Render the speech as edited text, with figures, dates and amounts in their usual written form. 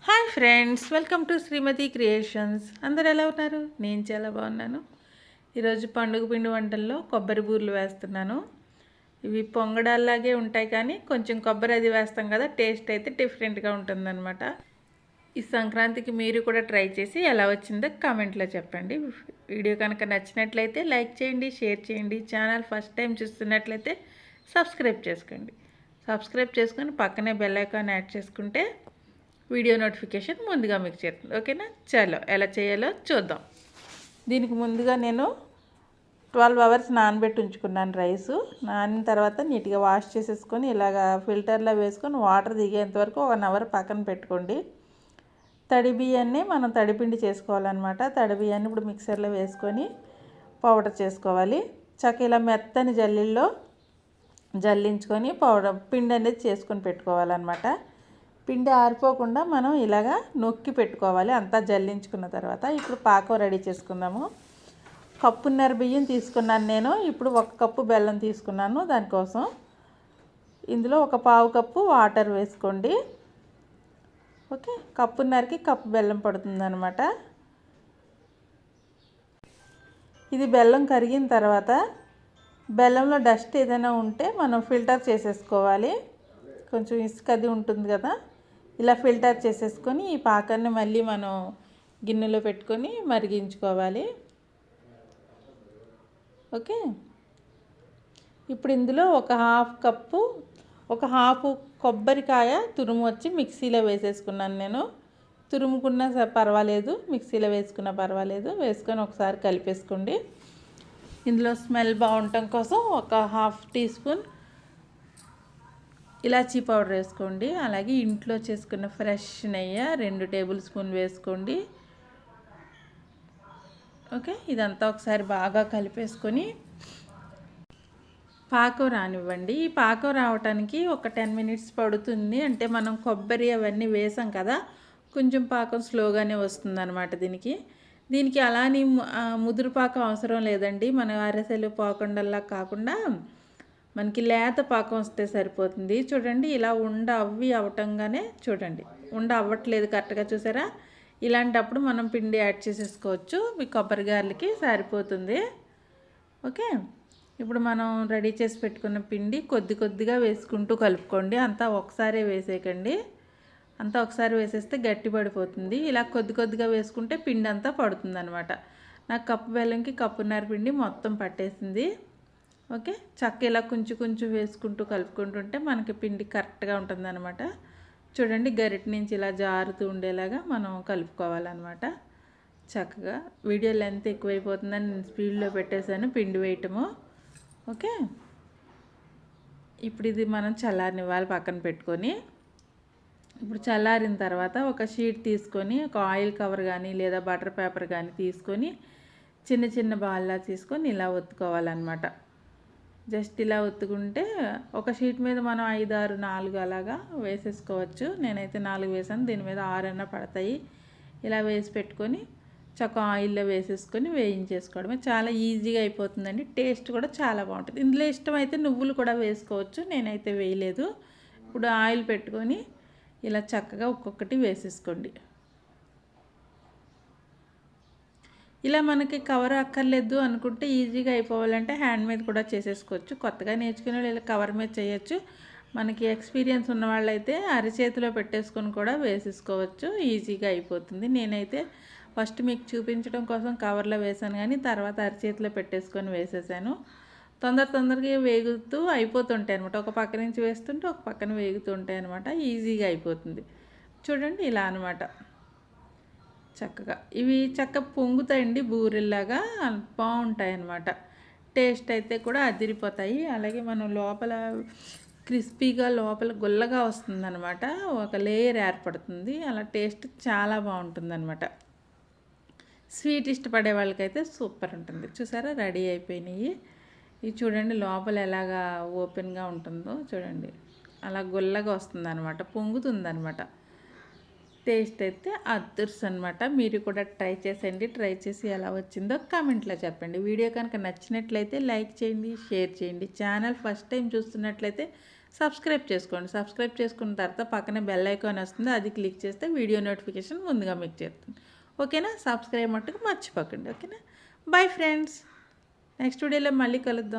Hi friends, welcome to Srimathi creations. అందరు ఎలా ఉన్నారు? నేను చాలా బాగున్నాను. ఈరోజు పండుగ పిండి వంటల్లో కొబ్బరి బూరెలు వేస్తున్నాను. ఇవి పొంగడాల్లాగే ఉంటాయి, కానీ కొంచెం కొబ్బరి అది వేస్తాం కదా, టేస్ట్ అయితే డిఫరెంట్గా ఉంటుందన్నమాట. ఈ సంక్రాంతికి మీరు కూడా ట్రై చేసి ఎలా వచ్చిందో కామెంట్లో చెప్పండి. వీడియో కనుక నచ్చినట్లయితే లైక్ చేయండి, షేర్ చేయండి. ఛానల్ ఫస్ట్ టైం చూస్తున్నట్లయితే సబ్స్క్రైబ్ చేసుకోండి. సబ్స్క్రైబ్ చేసుకొని పక్కనే బెల్ ఐకాన్ యాడ్ చేసుకుంటే వీడియో నోటిఫికేషన్ ముందుగా మీకు చేరుతుంది. ఓకేనా? చలో ఎలా చేయాలో చూద్దాం. దీనికి ముందుగా నేను 12 అవర్స్ నానబెట్టి ఉంచుకున్నాను రైసు. నానిన తర్వాత నీట్గా వాష్ చేసేసుకొని ఇలాగ ఫిల్టర్లో వేసుకొని వాటర్ దిగేంత వరకు 1 అవర్ పక్కన పెట్టుకోండి. తడి బియ్యాన్ని మనం తడిపిండి చేసుకోవాలన్నమాట. తడి బియ్యాన్ని ఇప్పుడు మిక్సర్లో వేసుకొని పౌడర్ చేసుకోవాలి. చక్క ఇలా మెత్తని జల్లిల్లో జల్లించుకొని పిండి అనేది చేసుకొని పెట్టుకోవాలన్నమాట. పిండి ఆరిపోకుండా మనం ఇలాగా నొక్కి పెట్టుకోవాలి అంతా జల్లించుకున్న తర్వాత. ఇప్పుడు పాకం రెడీ చేసుకుందాము. కప్పున్నర బియ్యం తీసుకున్నాను నేను. ఇప్పుడు 1 కప్పు బెల్లం తీసుకున్నాను. దానికోసం ఇందులో 1/4 కప్పు వాటర్ వేసుకోండి. ఓకే, కప్పున్నరకి కప్పు బెల్లం పడుతుందన్నమాట. ఇది బెల్లం కరిగిన తర్వాత బెల్లంలో డస్ట్ ఏదైనా ఉంటే మనం ఫిల్టర్ చేసేసుకోవాలి. కొంచెం ఇసుక అది ఉంటుంది కదా, ఇలా ఫిల్టర్ చేసేసుకొని ఈ పాకాన్ని మళ్ళీ మనం గిన్నెలో పెట్టుకొని మరిగించుకోవాలి. ఓకే, ఇప్పుడు ఇందులో ఒక హాఫ్ కొబ్బరికాయ తురుము వచ్చి మిక్సీలో వేసేసుకున్నాను నేను. తురుముకున్నా పర్వాలేదు, మిక్సీలో వేసుకున్నా పర్వాలేదు. వేసుకొని ఒకసారి కలిపేసుకోండి. ఇందులో స్మెల్ బాగుండటం కోసం 1/2 టీ స్పూన్ ఇలాచీ పౌడర్ వేసుకోండి. అలాగే ఇంట్లో చేసుకున్న ఫ్రెష్ నెయ్యి 2 టేబుల్ స్పూన్ వేసుకోండి. ఓకే, ఇదంతా ఒకసారి బాగా కలిపేసుకొని పాకం రానివ్వండి. ఈ పాకం రావటానికి ఒక 10 మినిట్స్ పడుతుంది. అంటే మనం కొబ్బరి అవన్నీ వేసాం కదా, కొంచెం పాకం స్లోగానే వస్తుందన్నమాట. దీనికి అలాని ముదురు పాకం అవసరం లేదండి. మన అరిసెలు పాకండల్లా కాకుండా మనకి లేత పాకం వస్తే సరిపోతుంది. చూడండి, ఇలా అవటంగానే చూడండి, అవ్వట్లేదు కరెక్ట్గా, చూసారా? ఇలాంటప్పుడు మనం పిండి యాడ్ చేసేసుకోవచ్చు. మీ కొబ్బరి గారెలకి సరిపోతుంది. ఓకే, ఇప్పుడు మనం రెడీ చేసి పెట్టుకున్న పిండి కొద్దిగా వేసుకుంటూ కలుపుకోండి. అంతా ఒకసారి వేసేయకండి. అంతా ఒకసారి వేసేస్తే గట్టి పడిపోతుంది. ఇలా కొద్దిగా వేసుకుంటే పిండి అంతా పడుతుంది అనమాట. నాకు కప్పు బెల్లంకి కప్పున్నర పిండి మొత్తం పట్టేసింది. ఓకే, చక్క ఇలా కొంచెం వేసుకుంటూ కలుపుకుంటుంటే మనకి పిండి కరెక్ట్గా ఉంటుందన్నమాట. చూడండి, గరిటె నుంచి ఇలా జారుతూ ఉండేలాగా మనం కలుపుకోవాలన్నమాట. చక్కగా వీడియో లెంత్ ఎక్కువైపోతుందని నేను స్పీడ్లో పెట్టేశాను పిండి వేయటము. ఓకే, ఇప్పుడు ఇది మనం చల్లారనివ్వాలి పక్కన పెట్టుకొని. ఇప్పుడు చల్లారిన తర్వాత ఒక షీట్ తీసుకొని ఒక ఆయిల్ కవర్ కానీ లేదా బటర్ పేపర్ కానీ తీసుకొని చిన్న బాల్లా తీసుకొని ఇలా ఒత్తుకోవాలన్నమాట. జస్ట్ ఇలా ఒత్తుకుంటే ఒక షీట్ మీద మనం 5, 6, 4 అలాగా వేసేసుకోవచ్చు. నేనైతే 4 వేసాను, దీని మీద 6 అన్నా పడతాయి. ఇలా వేసి పెట్టుకొని చక్క ఆయిల్లో వేసేసుకొని వేయించేసుకోవడమే. చాలా ఈజీగా అయిపోతుందండి. టేస్ట్ కూడా చాలా బాగుంటుంది. ఇందులో ఇష్టమైతే నువ్వులు కూడా వేసుకోవచ్చు, నేనైతే వేయలేదు. ఇప్పుడు ఆయిల్ పెట్టుకొని ఇలా చక్కగా ఒక్కొక్కటి వేసేసుకోండి. ఇలా మనకి కవర్ అక్కర్లేదు అనుకుంటే, ఈజీగా అయిపోవాలంటే హ్యాండ్ మీద కూడా చేసేసుకోవచ్చు. కొత్తగా నేర్చుకునే వాళ్ళు ఇలా కవర్ మీద చేయొచ్చు. మనకి ఎక్స్పీరియన్స్ ఉన్న వాళ్ళైతే అరిచేతిలో పెట్టేసుకొని కూడా వేసేసుకోవచ్చు. ఈజీగా అయిపోతుంది. నేనైతే ఫస్ట్ మీకు చూపించడం కోసం కవర్లో వేసాను, కానీ తర్వాత అరిచేతిలో పెట్టేసుకొని వేసేసాను. తొందరగా వేగుతూ అయిపోతుంటాయి అనమాట. ఒక పక్క నుంచి వేస్తుంటే ఒక పక్కన వేగుతూ ఉంటాయి అనమాట. ఈజీగా అయిపోతుంది. చూడండి, ఇలా అనమాట. చక్కగా ఇవి పొంగుతాయండి, బూరెల్లాగా బాగుంటాయి అన్నమాట. టేస్ట్ అయితే కూడా అదిరిపోతాయి. అలాగే మనం లోపల క్రిస్పీగా లోపల గుల్లగా వస్తుందన్నమాట. ఒక లేయర్ ఏర్పడుతుంది. అలా టేస్ట్ చాలా బాగుంటుందన్నమాట. స్వీట్ ఇష్టపడే వాళ్ళకైతే సూపర్ ఉంటుంది. చూసారా, రెడీ అయిపోయినాయి. ఇవి చూడండి, లోపల ఎలాగా ఓపెన్గా ఉంటుందో చూడండి, అలా గుల్లగా వస్తుందన్నమాట, పొంగుతుందన్నమాట. టేస్ట్ అయితే అదర్స్ అనమాట. మీరు కూడా ట్రై చేసేయండి. ట్రై చేసి ఎలా వచ్చిందో కామెంట్లో చెప్పండి. వీడియో కనుక నచ్చినట్లయితే లైక్ చేయండి, షేర్ చేయండి. ఛానల్ ఫస్ట్ టైం చూస్తున్నట్లయితే సబ్స్క్రైబ్ చేసుకోండి. సబ్స్క్రైబ్ చేసుకున్న తర్వాత పక్కనే బెల్ ఐకాన్ వస్తుంది, అది క్లిక్ చేస్తే వీడియో నోటిఫికేషన్ ముందుగా మీకు చేరుతుంది. ఓకేనా? సబ్స్క్రైబ్ మట్టుకు మర్చిపోకండి. ఓకేనా? Bye friends. నెక్స్ట్ వీడియోలో మళ్ళీ కలుద్దాం.